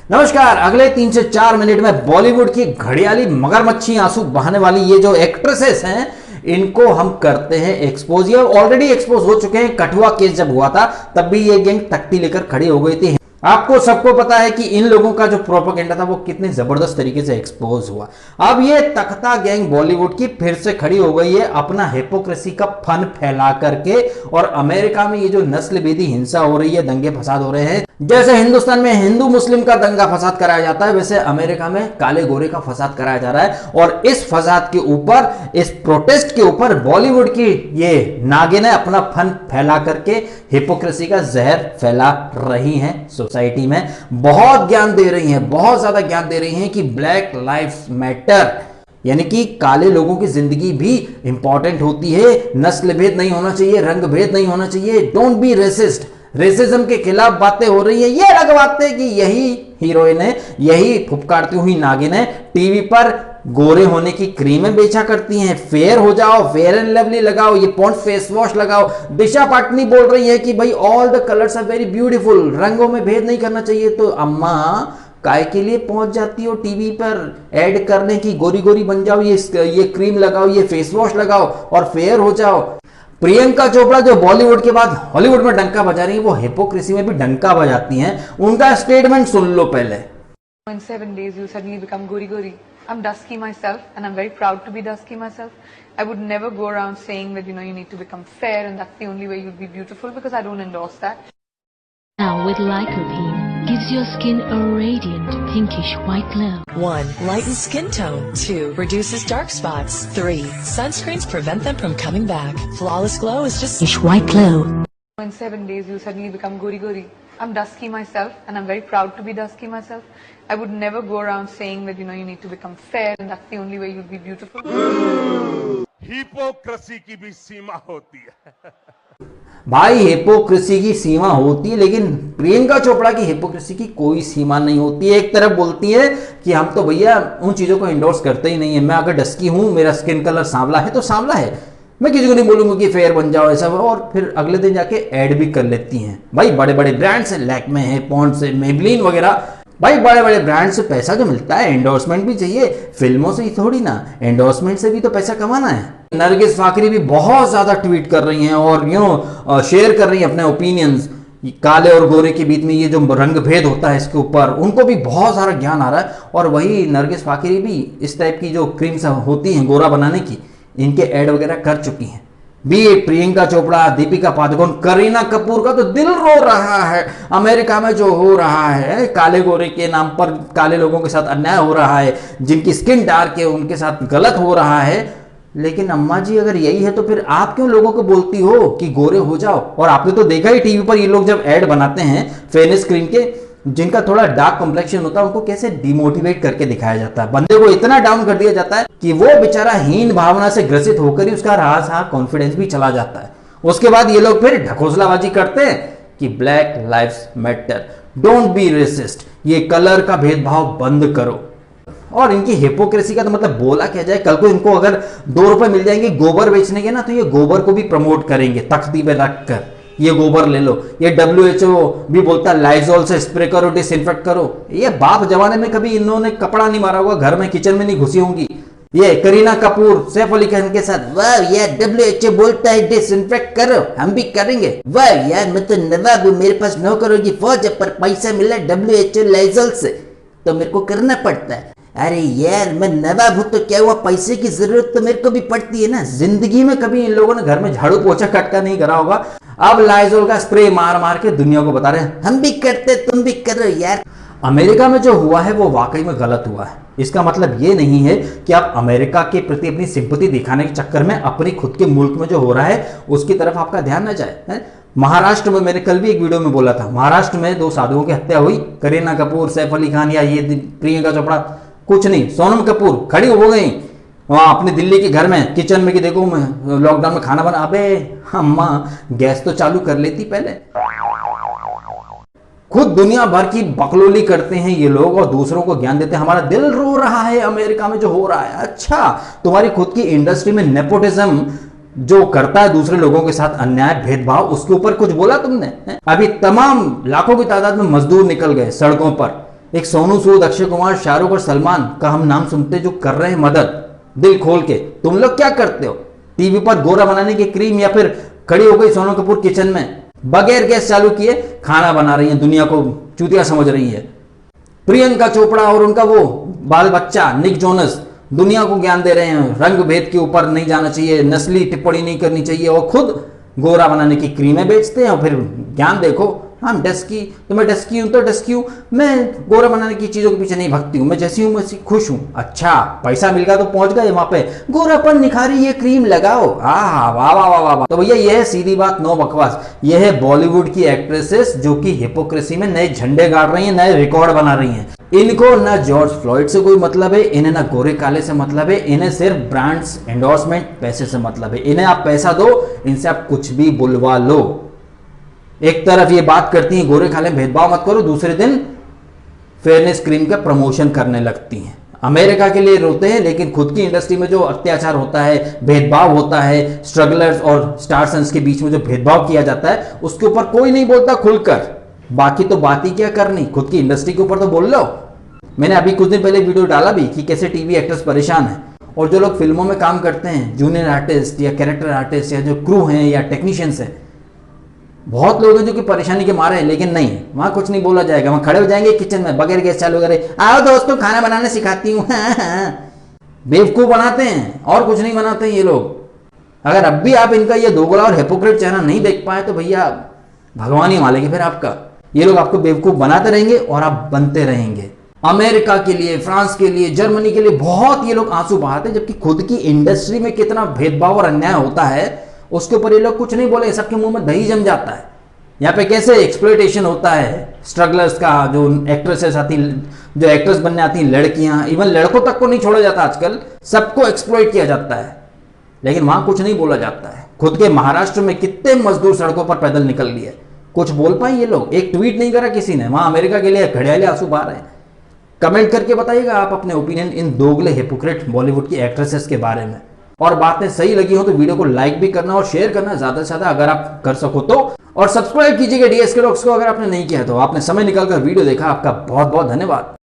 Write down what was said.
नमस्कार। अगले 3 से 4 मिनट में बॉलीवुड की घड़ियाली मगरमच्छी आंसू बहाने वाली ये जो एक्ट्रेसेस हैं इनको हम करते हैं एक्सपोज। ये ऑलरेडी एक्सपोज हो चुके हैं। कठुआ केस जब हुआ था तब भी ये गैंग तख्ती लेकर खड़ी हो गई थी। आपको सबको पता है कि इन लोगों का जो प्रोपेगेंडा था वो कितने जबरदस्त तरीके से एक्सपोज हुआ। अब ये तख्ता गैंग बॉलीवुड की फिर से खड़ी हो गई है अपना हिपोक्रेसी का फन फैला करके। और अमेरिका में ये जो नस्ल भेदी हिंसा हो रही है, दंगे फसाद हो रहे हैं, जैसे हिंदुस्तान में हिंदू मुस्लिम का दंगा फसाद कराया जाता है वैसे अमेरिका में काले गोरे का फसाद कराया जा रहा है। और इस फसाद के ऊपर, इस प्रोटेस्ट के ऊपर बॉलीवुड की ये नागिनें अपना फन फैला करके हिपोक्रेसी का जहर फैला रही हैं। सोसाइटी में बहुत ज्ञान दे रही हैं, बहुत ज्यादा ज्ञान दे रही हैं कि ब्लैक लाइव्स मैटर, यानी कि काले लोगों की जिंदगी भी इंपॉर्टेंट होती है। नस्ल भेद नहीं होना चाहिए, रंग भेद नहीं होना चाहिए। Don't be resist. रेसिज्म के खिलाफ बातें हो रही है। ये अलग बात है कि यही हीरोइन है, यही फुफकारती हुई नागिन है टीवी पर गोरे होने की क्रीमें बेचा करती हैं। फेयर हो जाओ, फेयर एंड लवली लगाओ, ये पॉन्ड्स फेस वॉश लगाओ। दिशा पाटनी बोल रही है कि भाई all the colours are very beautiful, रंगों में भेद नहीं करना चाहिए। तो अम्मा काय के लिए पहुंच जाती हो टीवी पर ऐड करने की, गोरी गोरी बन जाओ, ये क्रीम लगाओ, ये फेस वॉश लगाओ और फेयर हो जाओ। प्रियंका चोपड़ा जो बॉलीवुड के बाद हॉलीवुड में डंका बजा रही है, वो हिपोक्रेसी में भी डंका बजाती हैं। उनका स्टेटमेंट सुन लो पहले। In 7 days, you suddenly become gori gori. I'm dusky myself, and I'm very proud to be dusky myself. I would never go around saying that you need to become fair, and that's the only way you'll be beautiful, because I don't endorse that. Now with Lycopene, gives your skin a radiant pinkish white glow. 1. Lightens skin tone. 2. Reduces dark spots. 3. Sunscreens prevent them from coming back. Flawless glow is just Pinkish white glow. In 7 days, you suddenly become gori gori. I'm dusky myself, and I'm very proud to be dusky myself. I would never go around saying that you need to become fair, and that's the only way you'll be beautiful. Hypocrisy की भी सीमा होती है। भाई hypocrisy की सीमा होती है, लेकिन प्रियंका चोपड़ा की हिपोक्रेसी की कोई सीमा नहीं होती है। एक तरफ बोलती है कि हम तो भैया उन चीजों को इंडोर्स करते ही नहीं है, मैं अगर डस्की हूं, मेरा स्किन कलर सांवला है तो सांवला है, मैं किसी को नहीं बोलूंगा कि फेयर बन जाओ ऐसा। और फिर अगले दिन जाके ऐड भी कर लेती हैं। भाई बड़े बड़े ब्रांड्स हैं, लैक्मे है, पॉन्ड्स है, मेबलिन वगैरह, भाई बड़े बड़े ब्रांड से पैसा जो मिलता है, एंडोर्समेंट भी चाहिए। फिल्मों से ही थोड़ी ना, एंडोर्समेंट से भी तो पैसा कमाना है। नरगिस फाकरी भी बहुत ज्यादा ट्वीट कर रही हैं और शेयर कर रही हैं अपने ओपिनियंस। काले और गोरे के बीच में ये जो रंग भेद होता है इसके ऊपर उनको भी बहुत सारा ज्ञान आ रहा है। और वही नरगिस फाकरी भी इस टाइप की जो क्रीम्स होती हैं गोरा बनाने की, इनके ऐड वगैरह कर चुकी हैं। बी प्रियंका चोपड़ा, दीपिका पादुकोण, करीना कपूर का तो दिल रो रहा है। अमेरिका में जो हो रहा है, काले गोरे के नाम पर काले लोगों के साथ अन्याय हो रहा है, जिनकी स्किन डार्क है उनके साथ गलत हो रहा है। लेकिन अम्मा जी अगर यही है तो फिर आप क्यों लोगों को बोलती हो कि गोरे हो जाओ? और आपने तो देखा ही टीवी पर ये लोग जब ऐड बनाते हैं फेयरनेस क्रीम के, जिनका थोड़ा डार्क कॉम्प्लेक्शन होता है उनको कैसे डिमोटिवेट करके दिखाया जाता है। बंदे को इतना डाउन कर दिया जाता है कि वो बेचारा हीन भावना से ग्रसित होकर ही उसका राज कॉन्फिडेंस भी चला जाता है। उसके बाद ये लोग फिर ढकोसलाबाजी करते हैं कि black lives matter, don't be racist, ये कलर का भेदभाव बंद करो। और इनकी हिपोक्रेसी का तो मतलब बोला क्या जाए। कल को इनको अगर 2 रुपए मिल जाएंगे गोबर बेचने के ना, तो ये गोबर को भी प्रमोट करेंगे तख्ती पे रखकर, ये गोबर ले लो। ये WHO भी बोलता है लाइजोल से स्प्रे करो, डिसइंफेक्ट करो। ये बाप जमाने में कभी इन्होंने कपड़ा नहीं मारा होगा, घर में किचन में नहीं घुसी होंगी। ये करीना कपूर सैफ अली खान के साथ, वाह यार WHO बोलता है डिसइंफेक्ट करो, हम भी करेंगे। वाह यार मैं तो नवाब हूं, मेरे पास नौकरों की फौज है, पर पैसा मिला WHO लाइजोल से तो मेरे को करना पड़ता है। अरे यार मैं नवाब हूं तो क्या हुआ, पैसे की जरूरत तो मेरे को भी पड़ती है ना। जिंदगी में कभी इन लोगों ने घर में झाड़ू पोछा खटका नहीं करा होगा। अब लाइजोल का स्प्रे मार मार के दुनिया को बता रहे हैं हम भी करते तुम भी करो यार। अमेरिका में जो हुआ है वो वाकई में गलत हुआ है। इसका मतलब ये नहीं है कि आप अमेरिका के प्रति अपनी सिंपैथी दिखाने के चक्कर में अपने खुद के मुल्क में जो हो रहा है उसकी तरफ आपका ध्यान न जाए। महाराष्ट्र में, मैंने कल भी एक वीडियो में बोला था, महाराष्ट्र में 2 साधुओं की हत्या हुई। करीना कपूर, सैफ अली खान या ये प्रियंका चोपड़ा, कुछ नहीं, सोनम कपूर खड़ी हो गई वहां अपने दिल्ली के घर में किचन में कि देखो मैं लॉकडाउन में खाना बना। अबे अम्मा गैस तो चालू कर लेती पहले। खुद दुनिया भर की बकलोली करते हैं ये लोग और दूसरों को ज्ञान देते हैं। हमारा दिल रो रहा है अमेरिका में जो हो रहा है। अच्छा, तुम्हारी खुद की इंडस्ट्री में नेपोटिज्म जो करता है दूसरे लोगों के साथ अन्याय भेदभाव, उसके ऊपर कुछ बोला तुमने? अभी तमाम लाखों की तादाद में मजदूर निकल गए सड़कों पर एक सोनू सूद, अक्षय कुमार, शाहरुख और सलमान का हम नाम सुनते जो कर रहे हैं मदद दिल खोल के। तुम लोग क्या करते हो? टीवी पर गोरा बनाने की क्रीम, या फिर खड़ी हो गई सोनम कपूर किचन में बगैर गैस चालू किए खाना बना रही है, दुनिया को चूतिया समझ रही है। प्रियंका चोपड़ा और उनका वो बाल बच्चा निक जोनस दुनिया को ज्ञान दे रहे हैं, रंग भेद के ऊपर नहीं जाना चाहिए, नस्ली टिप्पणी नहीं करनी चाहिए, और खुद गोरा बनाने की क्रीमें बेचते हैं और फिर ज्ञान देखो। हम डस्की, तो मैं डस्की हूं तो डस्की हूं, मैं गोरा बनाने की चीजों के पीछे नहीं भगती हूं, मैं जैसी हूं वैसी खुश हूं। अच्छा, पैसा मिल गया तो पहुंच गए वहां पे, गोरापन निखारी ये क्रीम लगाओ, वाह वाह वाह वाह। तो भैया ये है सीधी बात, नो बकवास। ये है बॉलीवुड की एक्ट्रेसेस जो कि हिपोक्रेसी में नए झंडे गाड़ रही हैं, नए रिकॉर्ड बना रही हैं। इनको ना जॉर्ज फ्लॉयड से कोई मतलब है, इन्हें ना गोरे काले से मतलब है, इन्हें सिर्फ ब्रांड्स, एंडोर्समेंट, पैसे से मतलब है। इन्हें आप पैसा दो, इनसे आप कुछ भी बुलवा लो। एक तरफ ये बात करती हैं गोरे काले भेदभाव मत करो, दूसरे दिन फेयरनेस क्रीम का प्रमोशन करने लगती हैं। अमेरिका के लिए रोते हैं, लेकिन खुद की इंडस्ट्री में जो अत्याचार होता है, भेदभाव होता है, स्ट्रगलर्स और स्टार्स के बीच में जो भेदभाव किया जाता है, उसके ऊपर कोई नहीं बोलता खुलकर। बाकी तो बात ही क्या करनी, खुद की इंडस्ट्री के ऊपर तो बोल लो। मैंने अभी कुछ दिन पहले वीडियो डाला भी कि कैसे टीवी एक्टर्स परेशान हैं, और जो लोग फिल्मों में काम करते हैं, जूनियर आर्टिस्ट या कैरेक्टर आर्टिस्ट या जो क्रू हैं या टेक्नीशियंस हैं, बहुत लोग हैं जो कि परेशानी के मारे हैं, लेकिन नहीं, वहां कुछ नहीं बोला जाएगा। वहां खड़े हो जाएंगे किचन में बगैर गैस चालू करे, आओ दोस्तों खाना बनाना सिखाती हूँ। बेवकूफ बनाते हैं और कुछ नहीं बनाते हैं ये लोग। अगर अब भी आप इनका ये दोगला और हिपोक्रेट चेहरा नहीं देख पाए तो भैया भगवान ही मालेंगे फिर आपका। ये लोग आपको बेवकूफ बनाते रहेंगे और आप बनते रहेंगे। अमेरिका के लिए, फ्रांस के लिए, जर्मनी के लिए बहुत ये लोग आंसू बहाते हैं, जबकि खुद की इंडस्ट्री में कितना भेदभाव और अन्याय होता है उसके ऊपर ये लोग कुछ नहीं बोले। सबके मुंह में दही जम जाता है। यहाँ पे कैसे एक्सप्लॉयटेशन होता है स्ट्रगलर्स का, जो एक्ट्रेसेस आती, जो एक्ट्रेस बनने आती हैं लड़कियां, इवन लड़कों तक को नहीं छोड़ा जाता आजकल, सबको एक्सप्लॉइट किया जाता है, लेकिन वहां कुछ नहीं बोला जाता है। खुद के महाराष्ट्र में कितने मजदूर सड़कों पर पैदल निकल लिए, कुछ बोल पाए ये लोग? एक ट्वीट नहीं करा किसी ने। वहां अमेरिका के लिए घड़ियाले आंसू बहा रहे हैं। कमेंट करके बताइएगा आप अपने ओपिनियन इन दोगले हिपोक्रेट बॉलीवुड की एक्ट्रेसेस के बारे में, और बातें सही लगी हो तो वीडियो को लाइक भी करना और शेयर करना ज्यादा से ज्यादा अगर आप कर सको तो, और सब्सक्राइब कीजिएगा डीएसके रॉक्स को अगर आपने नहीं किया तो। आपने समय निकालकर वीडियो देखा, आपका बहुत बहुत धन्यवाद।